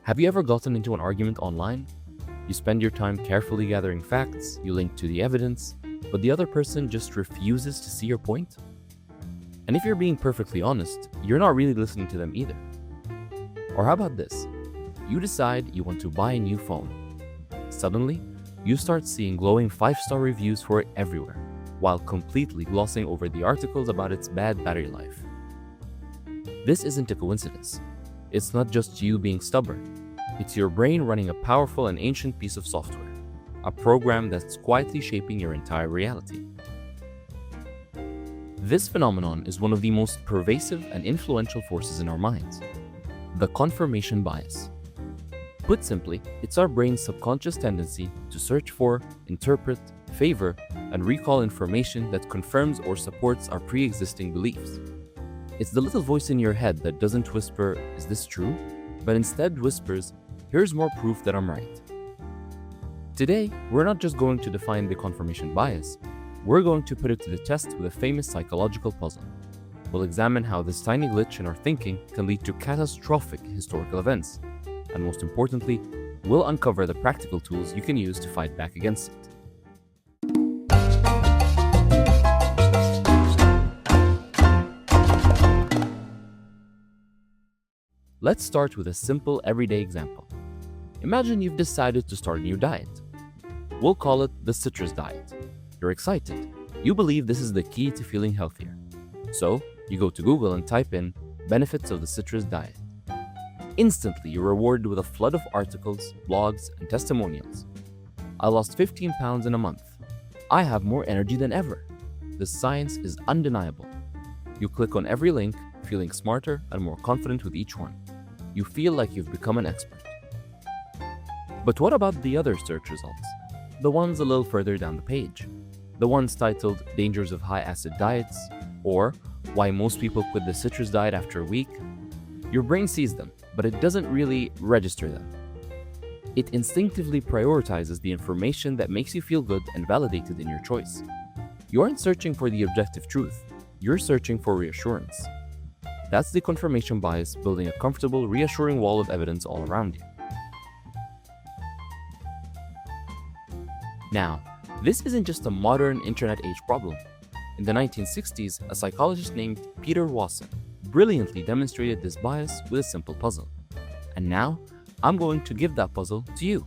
Have you ever gotten into an argument online? You spend your time carefully gathering facts, you link to the evidence, but the other person just refuses to see your point? And if you're being perfectly honest, you're not really listening to them either. Or how about this? You decide you want to buy a new phone. Suddenly, you start seeing glowing 5-star reviews for it everywhere, while completely glossing over the articles about its bad battery life. This isn't a coincidence. It's not just you being stubborn. It's your brain running a powerful and ancient piece of software, a program that's quietly shaping your entire reality. This phenomenon is one of the most pervasive and influential forces in our minds, the confirmation bias. Put simply, it's our brain's subconscious tendency to search for, interpret, favor, and recall information that confirms or supports our pre-existing beliefs. It's the little voice in your head that doesn't whisper, "Is this true?" but instead whispers, "Here's more proof that I'm right." Today, we're not just going to define the confirmation bias, we're going to put it to the test with a famous psychological puzzle. We'll examine how this tiny glitch in our thinking can lead to catastrophic historical events. And most importantly, we'll uncover the practical tools you can use to fight back against it. Let's start with a simple everyday example. Imagine you've decided to start a new diet. We'll call it the citrus diet. You're excited. You believe this is the key to feeling healthier. So, you go to Google and type in benefits of the citrus diet. Instantly, you're rewarded with a flood of articles, blogs, and testimonials. I lost 15 pounds in a month. I have more energy than ever. The science is undeniable. You click on every link, feeling smarter and more confident with each one. You feel like you've become an expert. But what about the other search results? The ones a little further down the page. The ones titled Dangers of High-Acid Diets, or Why Most People Quit the Citrus Diet After a Week. Your brain sees them, but it doesn't really register them. It instinctively prioritizes the information that makes you feel good and validated in your choice. You aren't searching for the objective truth, you're searching for reassurance. That's the confirmation bias building a comfortable, reassuring wall of evidence all around you. Now, this isn't just a modern internet age problem. In the 1960s, a psychologist named Peter Wasson brilliantly demonstrated this bias with a simple puzzle. And now, I'm going to give that puzzle to you.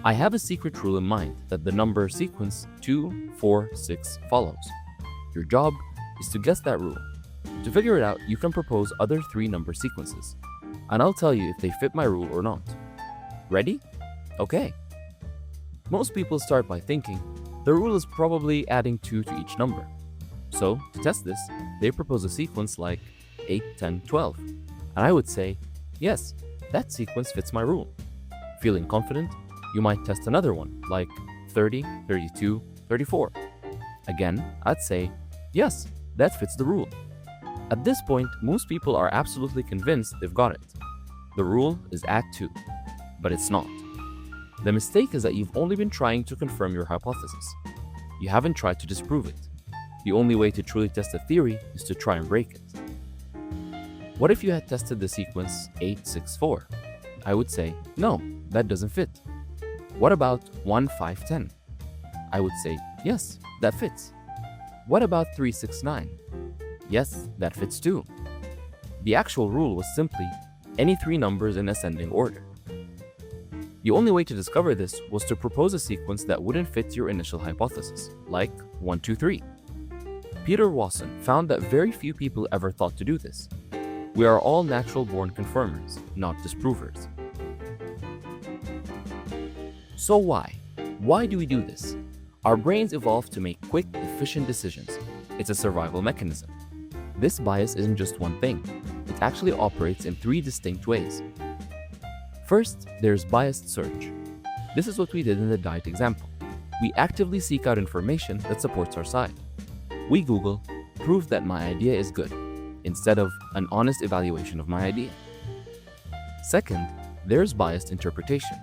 I have a secret rule in mind that the number sequence 2, 4, 6 follows. Your job is to guess that rule. To figure it out, you can propose other 3 number sequences, and I'll tell you if they fit my rule or not. Ready? Okay. Most people start by thinking the rule is probably adding 2 to each number. So, to test this, they propose a sequence like 8, 10, 12. And I would say, yes, that sequence fits my rule. Feeling confident, you might test another one like 30, 32, 34. Again, I'd say, yes, that fits the rule. At this point, most people are absolutely convinced they've got it. The rule is add 2, but it's not. The mistake is that you've only been trying to confirm your hypothesis. You haven't tried to disprove it. The only way to truly test a theory is to try and break it. What if you had tested the sequence 8, 6, 4? I would say, no, that doesn't fit. What about 1, 5, 10? I would say, yes, that fits. What about 3, 6, 9? Yes, that fits too. The actual rule was simply any 3 numbers in ascending order. The only way to discover this was to propose a sequence that wouldn't fit your initial hypothesis, like 1, 2, 3. Peter Wasson found that very few people ever thought to do this. We are all natural-born confirmers, not disprovers. So why? Why do we do this? Our brains evolved to make quick, efficient decisions. It's a survival mechanism. This bias isn't just one thing. It actually operates in 3 distinct ways. First, there's biased search. This is what we did in the diet example. We actively seek out information that supports our side. We Google, prove that my idea is good, instead of an honest evaluation of my idea. Second, there's biased interpretation.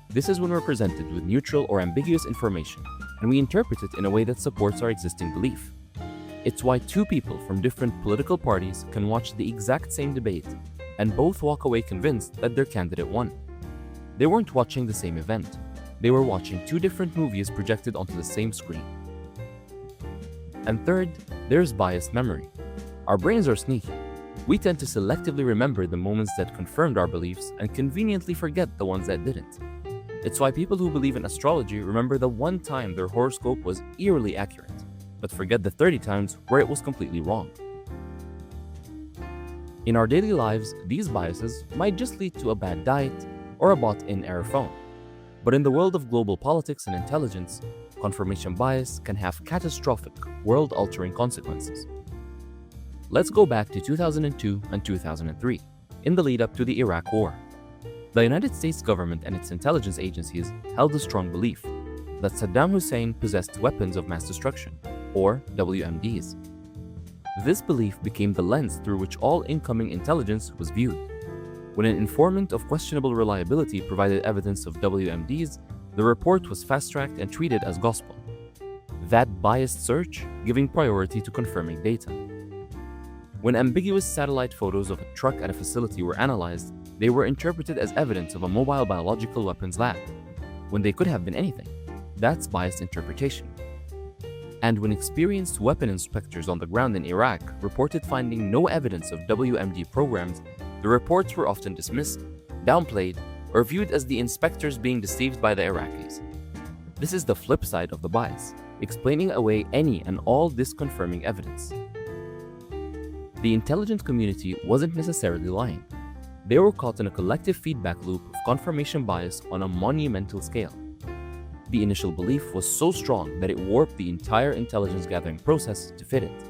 This is when we're presented with neutral or ambiguous information, and we interpret it in a way that supports our existing belief. It's why 2 people from different political parties can watch the exact same debate and both walk away convinced that their candidate won. They weren't watching the same event. They were watching two different movies projected onto the same screen. And third, there's biased memory. Our brains are sneaky. We tend to selectively remember the moments that confirmed our beliefs and conveniently forget the ones that didn't. It's why people who believe in astrology remember the one time their horoscope was eerily accurate, but forget the 30 times where it was completely wrong. In our daily lives, these biases might just lead to a bad diet or a bought-in error phone. But in the world of global politics and intelligence, confirmation bias can have catastrophic, world-altering consequences. Let's go back to 2002 and 2003, in the lead-up to the Iraq War. The United States government and its intelligence agencies held a strong belief that Saddam Hussein possessed weapons of mass destruction, or WMDs. This belief became the lens through which all incoming intelligence was viewed. When an informant of questionable reliability provided evidence of WMDs, the report was fast-tracked and treated as gospel. That biased search giving priority to confirming data. When ambiguous satellite photos of a truck at a facility were analyzed, they were interpreted as evidence of a mobile biological weapons lab, when they could have been anything. That's biased interpretation. And when experienced weapon inspectors on the ground in Iraq reported finding no evidence of WMD programs, the reports were often dismissed, downplayed, or viewed as the inspectors being deceived by the Iraqis. This is the flip side of the bias, explaining away any and all disconfirming evidence. The intelligence community wasn't necessarily lying. They were caught in a collective feedback loop of confirmation bias on a monumental scale. The initial belief was so strong that it warped the entire intelligence gathering process to fit it.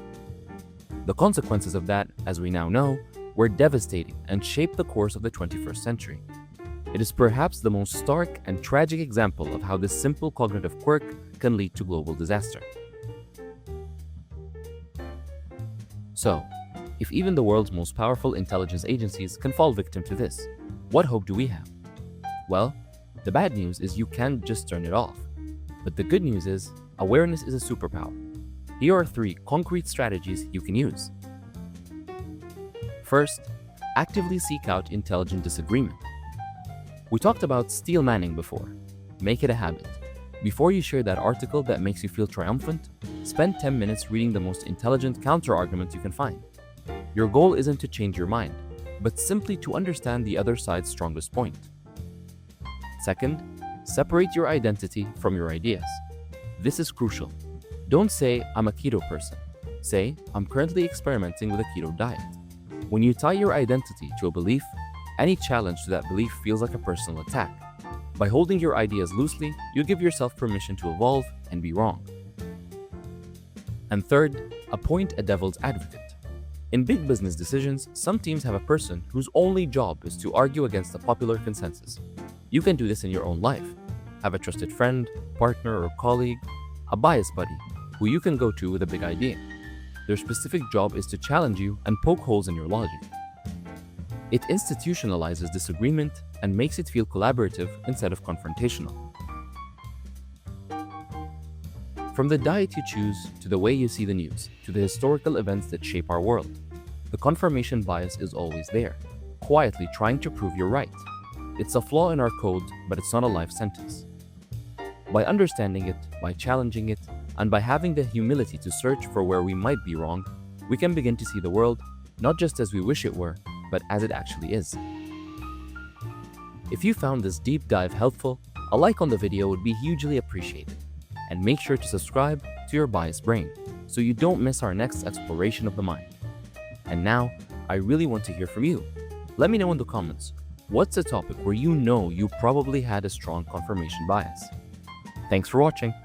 The consequences of that, as we now know, were devastating and shaped the course of the 21st century. It is perhaps the most stark and tragic example of how this simple cognitive quirk can lead to global disaster. So, if even the world's most powerful intelligence agencies can fall victim to this, what hope do we have? Well, the bad news is you can't just turn it off. But the good news is, awareness is a superpower. Here are 3 concrete strategies you can use. First, actively seek out intelligent disagreement. We talked about Steel Manning before. Make it a habit. Before you share that article that makes you feel triumphant, spend 10 minutes reading the most intelligent counter-argument you can find. Your goal isn't to change your mind, but simply to understand the other side's strongest point. Second, separate your identity from your ideas. This is crucial. Don't say, I'm a keto person. Say, I'm currently experimenting with a keto diet. When you tie your identity to a belief, any challenge to that belief feels like a personal attack. By holding your ideas loosely, you give yourself permission to evolve and be wrong. And third, appoint a devil's advocate. In big business decisions, some teams have a person whose only job is to argue against the popular consensus. You can do this in your own life. Have a trusted friend, partner, or colleague, a bias buddy, who you can go to with a big idea. Their specific job is to challenge you and poke holes in your logic. It institutionalizes disagreement and makes it feel collaborative instead of confrontational. From the diet you choose, to the way you see the news, to the historical events that shape our world, the confirmation bias is always there, quietly trying to prove you're right. It's a flaw in our code, but it's not a life sentence. By understanding it, by challenging it, and by having the humility to search for where we might be wrong, we can begin to see the world not just as we wish it were, but as it actually is. If you found this deep dive helpful, a like on the video would be hugely appreciated. And make sure to subscribe to your biased brain so you don't miss our next exploration of the mind. And now, I really want to hear from you. Let me know in the comments, what's a topic where you know you probably had a strong confirmation bias? Thanks for watching.